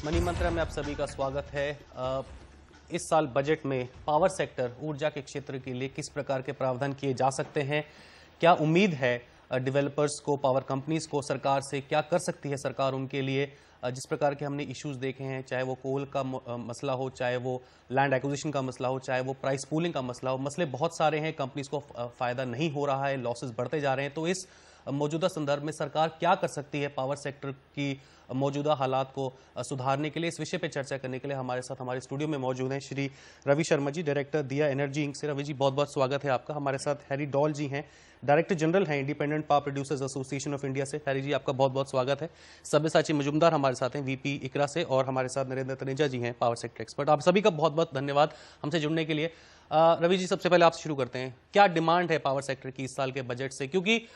Money मंत्रा में आप सभी का स्वागत है। इस साल बजट में पावर सेक्टर ऊर्जा के क्षेत्र के लिए किस प्रकार के प्रावधान किए जा सकते हैं, क्या उम्मीद है डेवलपर्स को, पावर कंपनीज को सरकार से, क्या कर सकती है सरकार उनके लिए। जिस प्रकार के हमने इश्यूज देखे हैं, चाहे वो कोल का मसला हो, चाहे वो लैंड एक्विजिशन का मसला हो, चाहे वो प्राइस पूलिंग का मसला हो, मसले बहुत सारे हैं। कंपनीज को फायदा नहीं हो रहा है, लॉसेस बढ़ते जा रहे हैं। तो इस मौजूदा संदर्भ में सरकार क्या कर सकती है पावर सेक्टर की मौजूदा हालात को सुधारने के लिए, इस विषय पर चर्चा करने के लिए हमारे साथ हमारे स्टूडियो में मौजूद हैं श्री रवि शर्मा जी, डायरेक्टर दिया एनर्जी इंक से। रवि जी, बहुत बहुत स्वागत है आपका। हमारे साथ हैरी डॉल जी हैं, डायरेक्टर जनरल हैं independent power producers association of India से। हैरी जी, आपका बहुत बहुत स्वागत है। सब्यसाची मजुमदार हमारे साथ हैं, वीपी इकरा से, और हमारे साथ नरेंद्र तनेजा जी हैं, पावर सेक्टर एक्सपर्ट। आप सभी का बहुत बहुत धन्यवाद हमसे जुड़ने के लिए। रवि जी, सबसे पहले आपसे शुरू करते हैं। क्या डिमांड है पावर सेक्टर की इस साल के बजट से, क्योंकि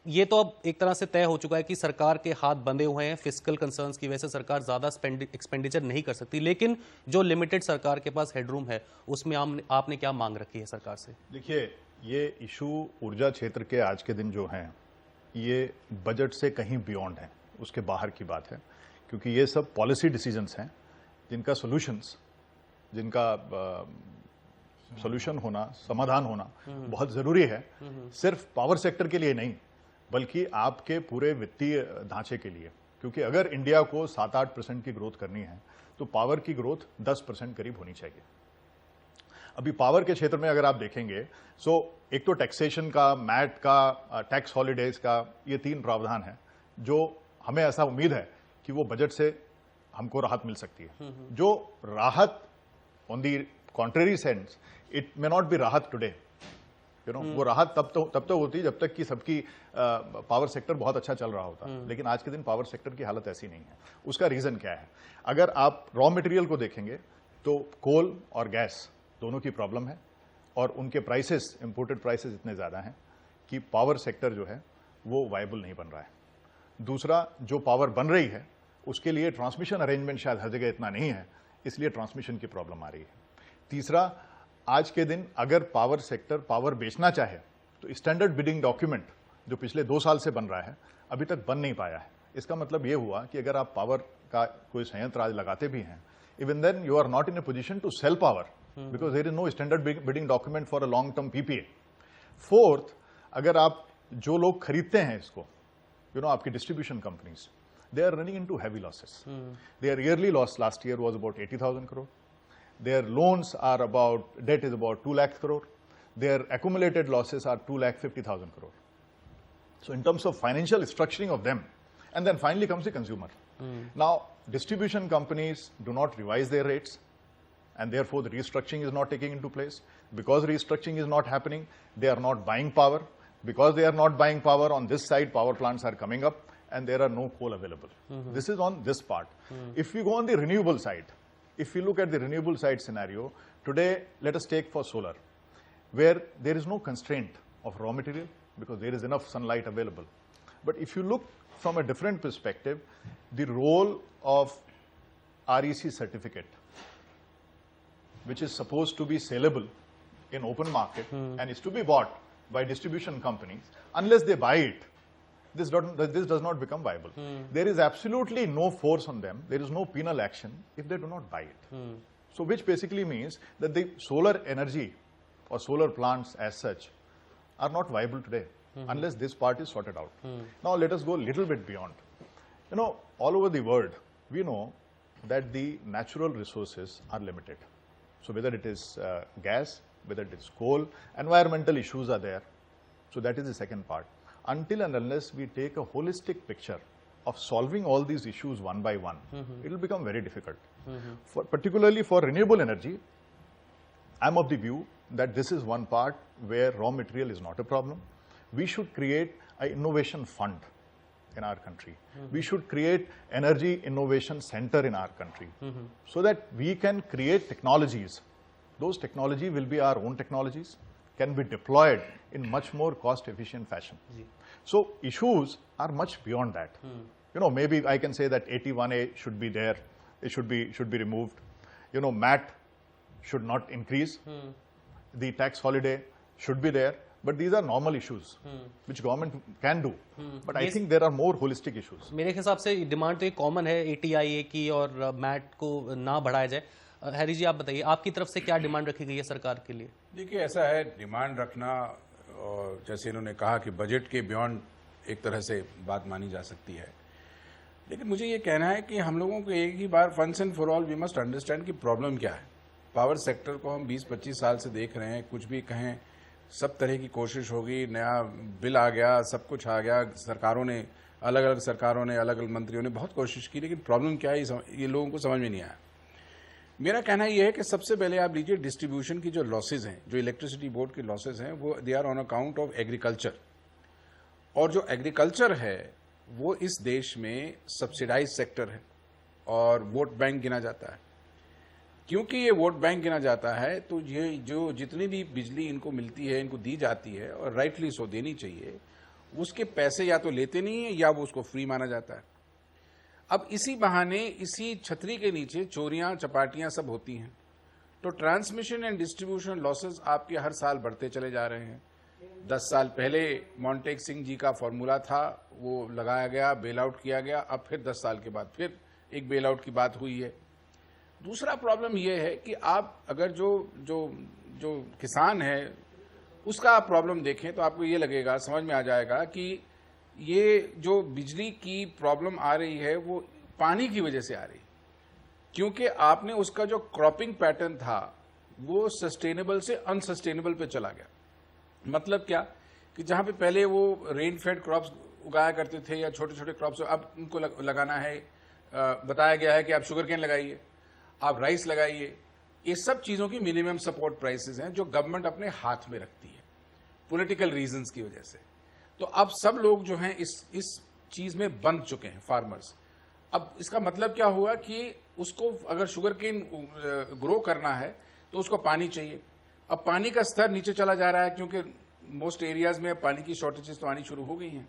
ये तो अब एक तरह से तय हो चुका है कि सरकार के हाथ बंधे हुए हैं, फिस्कल कंसर्न्स की वजह से सरकार ज्यादा एक्सपेंडिचर नहीं कर सकती, लेकिन जो लिमिटेड सरकार के पास हेडरूम है उसमें आपने क्या मांग रखी है सरकार से? देखिए, ये इशू ऊर्जा क्षेत्र के आज के दिन जो हैं, ये बजट से कहीं बियॉन्ड है, उसके बाहर की बात है, क्योंकि ये सब पॉलिसी डिसीजंस हैं जिनका सोल्यूशन होना, समाधान होना बहुत जरूरी है। सिर्फ पावर सेक्टर के लिए नहीं, बल्कि आपके पूरे वित्तीय ढांचे के लिए। क्योंकि अगर इंडिया को 7-8% की ग्रोथ करनी है तो पावर की ग्रोथ 10% करीब होनी चाहिए। अभी पावर के क्षेत्र में अगर आप देखेंगे, एक तो टैक्सेशन का, मैट का, टैक्स हॉलीडेज का, ये 3 प्रावधान है जो हमें ऐसा उम्मीद है कि वो बजट से हमको राहत मिल सकती है। जो राहत on the contrary sense, it may not be राहत टुडे, वो राहत तब तो होती जब तक कि सबकी पावर सेक्टर बहुत अच्छा चल रहा होता। लेकिन आज के दिन पावर सेक्टर की हालत ऐसी नहीं है। उसका रीजन क्या है? अगर आप रॉ मटेरियल को देखेंगे तो कोल और गैस दोनों की प्रॉब्लम है, और उनके प्राइसेस, इंपोर्टेड प्राइसेस इतने ज्यादा हैं कि पावर सेक्टर जो है वो वायबल नहीं बन रहा है। दूसरा, जो पावर बन रही है उसके लिए ट्रांसमिशन अरेंजमेंट शायद हर जगह इतना नहीं है, इसलिए ट्रांसमिशन की प्रॉब्लम आ रही है। तीसरा, आज के दिन अगर पावर सेक्टर पावर बेचना चाहे तो स्टैंडर्ड बिडिंग डॉक्यूमेंट जो पिछले 2 साल से बन रहा है अभी तक बन नहीं पाया है। इसका मतलब यह हुआ कि अगर आप पावर का कोई संयंत्र आज लगाते भी हैं, even then you are not in a position to sell power because there is no standard bidding document for a long term PPA. Fourth, अगर आप जो लोग खरीदते हैं इसको, आपकी distribution companies, they are running into heavy losses. Their yearly loss last year was about 80,000 crore. Their loans are debt is about 2 lakh crore. Their accumulated losses are 2,50,000 crore. So in terms of financial structuring of them, and then finally comes the consumer. Now, distribution companies do not revise their rates, and therefore the restructuring is not taking into place. Because restructuring is not happening, they are not buying power. Because they are not buying power, on this side, power plants are coming up, and there are no coal available. This is on this part. If we go on the renewable side, if we look at the renewable side scenario, today let us take for solar, where there is no constraint of raw material because there is enough sunlight available. But if you look from a different perspective, the role of REC certificate, which is supposed to be saleable in open market and is to be bought by distribution companies, unless they buy it, this does not become viable. There is absolutely no force on them. There is no penal action if they do not buy it. So which basically means that the solar energy or solar plants as such are not viable today unless this part is sorted out. Now let us go a little bit beyond. All over the world, we know that the natural resources are limited. So whether it is gas, whether it is coal, environmental issues are there. So that is the second part. Until and unless we take a holistic picture of solving all these issues one by one, it will become very difficult. Particularly for renewable energy, I am of the view that this is one part where raw material is not a problem. We should create an innovation fund in our country. We should create energy innovation center in our country so that we can create technologies. Those technologies will be our own technologies, can be deployed in much more cost-efficient fashion. So issues are much beyond that. Maybe I can say that 81A should be there. It should be removed. MAT should not increase. The tax holiday should be there. but these are normal issues which government can do. But I think there are more holistic issues. मेरे हिसाब से demand तो ये common है ATIA की और mat को ना बढ़ाया जाए। हैरी जी, आप बताइए, आपकी तरफ से क्या डिमांड रखी गई है सरकार के लिए? देखिए, ऐसा है, डिमांड रखना और जैसे इन्होंने कहा कि बजट के बियॉन्ड एक तरह से बात मानी जा सकती है, लेकिन मुझे ये कहना है कि हम लोगों को एक ही बार once and for all we must understand कि प्रॉब्लम क्या है। पावर सेक्टर को हम 20-25 साल से देख रहे हैं, कुछ भी कहें सब तरह की कोशिश होगी, नया बिल आ गया, सब कुछ आ गया, सरकारों ने अलग अलग मंत्रियों ने बहुत कोशिश की, लेकिन प्रॉब्लम क्या है ये लोगों को समझ में नहीं आया। मेरा कहना यह है कि सबसे पहले आप लीजिए डिस्ट्रीब्यूशन की जो लॉसेज हैं, जो इलेक्ट्रिसिटी बोर्ड की लॉसेज हैं, वो they are on account of agriculture. और जो एग्रीकल्चर है वो इस देश में सब्सिडाइज सेक्टर है और वोट बैंक गिना जाता है। क्योंकि ये वोट बैंक गिना जाता है तो ये जो जितनी भी बिजली इनको मिलती है, इनको दी जाती है और राइटली सो देनी चाहिए, उसके पैसे या तो लेते नहीं है या वो उसको फ्री माना जाता है। अब इसी बहाने इसी छतरी के नीचे चोरियां चपाटियां सब होती हैं, तो ट्रांसमिशन एंड डिस्ट्रीब्यूशन लॉसेस आपके हर साल बढ़ते चले जा रहे हैं। 10 साल पहले मॉन्टेक सिंह जी का फॉर्मूला था, वो लगाया गया, बेल आउट किया गया, अब फिर 10 साल के बाद फिर एक बेल आउट की बात हुई है। दूसरा प्रॉब्लम यह है कि आप अगर जो किसान है उसका आप प्रॉब्लम देखें तो आपको ये लगेगा, समझ में आ जाएगा कि ये जो बिजली की प्रॉब्लम आ रही है वो पानी की वजह से आ रही है, क्योंकि आपने उसका जो क्रॉपिंग पैटर्न था वो सस्टेनेबल से अनसस्टेनेबल पे चला गया। मतलब क्या कि जहां पे पहले वो रेन फेड क्रॉप्स उगाया करते थे या छोटे छोटे क्रॉप्स, अब उनको लगाना है, बताया गया है कि आप शुगर केन लगाइए, आप राइस लगाइए। ये सब चीजों की मिनिमम सपोर्ट प्राइसेस हैं जो गवर्नमेंट अपने हाथ में रखती है पॉलिटिकल रीजंस की वजह से। तो अब सब लोग जो हैं इस चीज में बंध चुके हैं, फार्मर्स। अब इसका मतलब क्या हुआ कि उसको अगर शुगर केन ग्रो करना है तो उसको पानी चाहिए। अब पानी का स्तर नीचे चला जा रहा है क्योंकि मोस्ट एरियाज में पानी की शॉर्टेजेस तो आनी शुरू हो गई हैं।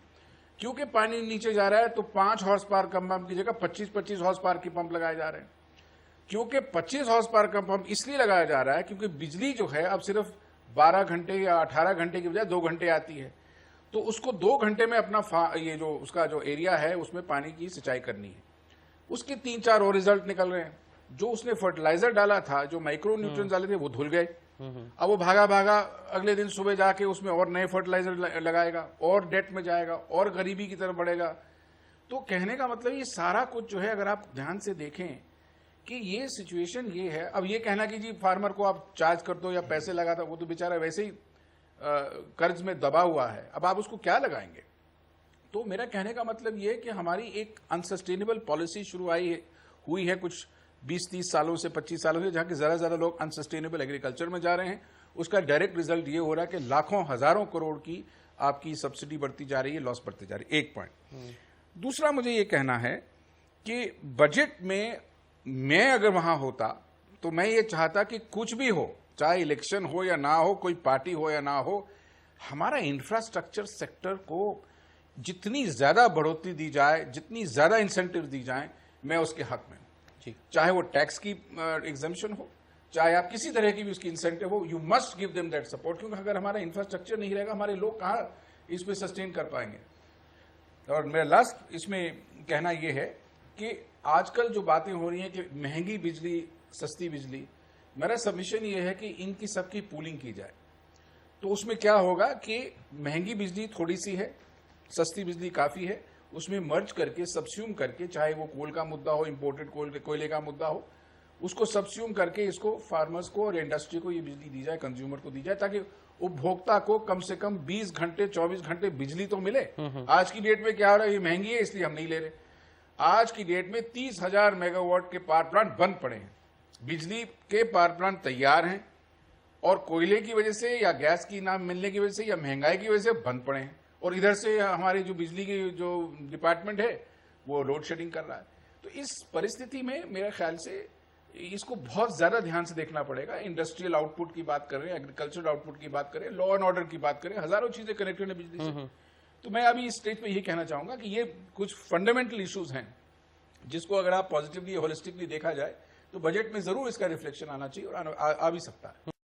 क्योंकि पानी नीचे जा रहा है तो 5 हॉर्स पावर का पंप की जगह 25-25 हॉर्स पावर के पंप लगाए जा रहे हैं। क्योंकि 25 हॉर्स पावर का पंप इसलिए लगाया जा रहा है क्योंकि बिजली जो है अब सिर्फ 12 घंटे या 18 घंटे की बजाय 2 घंटे आती है, तो उसको 2 घंटे में अपना ये जो उसका जो एरिया है उसमें पानी की सिंचाई करनी है। उसके 3-4 और रिजल्ट निकल रहे हैं। जो उसने फर्टिलाइजर डाला था, जो माइक्रो न्यूट्रिएंट्स डाले थे, वो धुल गए। अब वो भागा अगले दिन सुबह जाके उसमें और नए फर्टिलाइजर लगाएगा और डेट में जाएगा और गरीबी की तरफ बढ़ेगा। तो कहने का मतलब ये सारा कुछ जो है, अगर आप ध्यान से देखें कि ये सिचुएशन ये है। अब ये कहना कि जी फार्मर को आप चार्ज कर दो या पैसे लगा दो, वो तो बेचारा वैसे ही कर्ज में दबा हुआ है, अब आप उसको क्या लगाएंगे? तो मेरा कहने का मतलब ये है कि हमारी एक अनसस्टेनेबल पॉलिसी शुरू हुई है कुछ 20-30 सालों से, 25 सालों से, जहां कि ज्यादा लोग अनसस्टेनेबल एग्रीकल्चर में जा रहे हैं। उसका डायरेक्ट रिजल्ट ये हो रहा है कि लाखों हजारों करोड़ की आपकी सब्सिडी बढ़ती जा रही है, लॉस बढ़ती जा रही है। एक पॉइंट। दूसरा मुझे ये कहना है कि बजट में मैं अगर वहां होता तो मैं ये चाहता कि कुछ भी हो, चाहे इलेक्शन हो या ना हो, कोई पार्टी हो या ना हो, हमारा इंफ्रास्ट्रक्चर सेक्टर को जितनी ज्यादा बढ़ोतरी दी जाए, जितनी ज्यादा इंसेंटिव दी जाए, मैं उसके हक में हूं। चाहे वो टैक्स की एग्जम्पशन हो, चाहे आप किसी तरह की भी उसकी इंसेंटिव हो, you must give them that support. क्योंकि अगर हमारा इंफ्रास्ट्रक्चर नहीं रहेगा, हमारे लोग कहां इस पे सस्टेन कर पाएंगे। और मेरा लास्ट इसमें कहना यह है कि आजकल जो बातें हो रही हैं कि महंगी बिजली, सस्ती बिजली, मेरा सबमिशन ये है कि इनकी सबकी पूलिंग की जाए। तो उसमें क्या होगा कि महंगी बिजली थोड़ी सी है, सस्ती बिजली काफी है, उसमें मर्ज करके, सब्स्यूम करके, चाहे वो कोल का मुद्दा हो, इंपोर्टेड कोयले का मुद्दा हो, उसको सब्स्यूम करके इसको फार्मर्स को और इंडस्ट्री को ये बिजली दी जाए, कंज्यूमर को दी जाए, ताकि उपभोक्ता को कम से कम 20 घंटे 24 घंटे बिजली तो मिले। आज की डेट में क्या हो रहा है, ये महंगी है इसलिए हम नहीं ले रहे। आज की डेट में 30,000 मेगावाट के पावर प्लांट बंद पड़े हैं। बिजली के पावर प्लांट तैयार हैं और कोयले की वजह से या गैस की ना मिलने की वजह से या महंगाई की वजह से बंद पड़े हैं। और इधर से हमारी जो बिजली की जो डिपार्टमेंट है वो लोड शेडिंग कर रहा है। तो इस परिस्थिति में मेरे ख्याल से इसको बहुत ज्यादा ध्यान से देखना पड़ेगा। इंडस्ट्रियल आउटपुट की बात करें, एग्रीकल्चरल आउटपुट की बात करें, लॉ एंड ऑर्डर की बात करें, हजारों चीजें कनेक्टेड है बिजली से। तो मैं अभी इस स्टेज पे यही कहना चाहूंगा कि ये कुछ फंडामेंटल इश्यूज हैं जिसको अगर आप पॉजिटिवली होलिस्टिकली देखा जाए तो बजट में जरूर इसका रिफ्लेक्शन आना चाहिए और आ भी सकता है।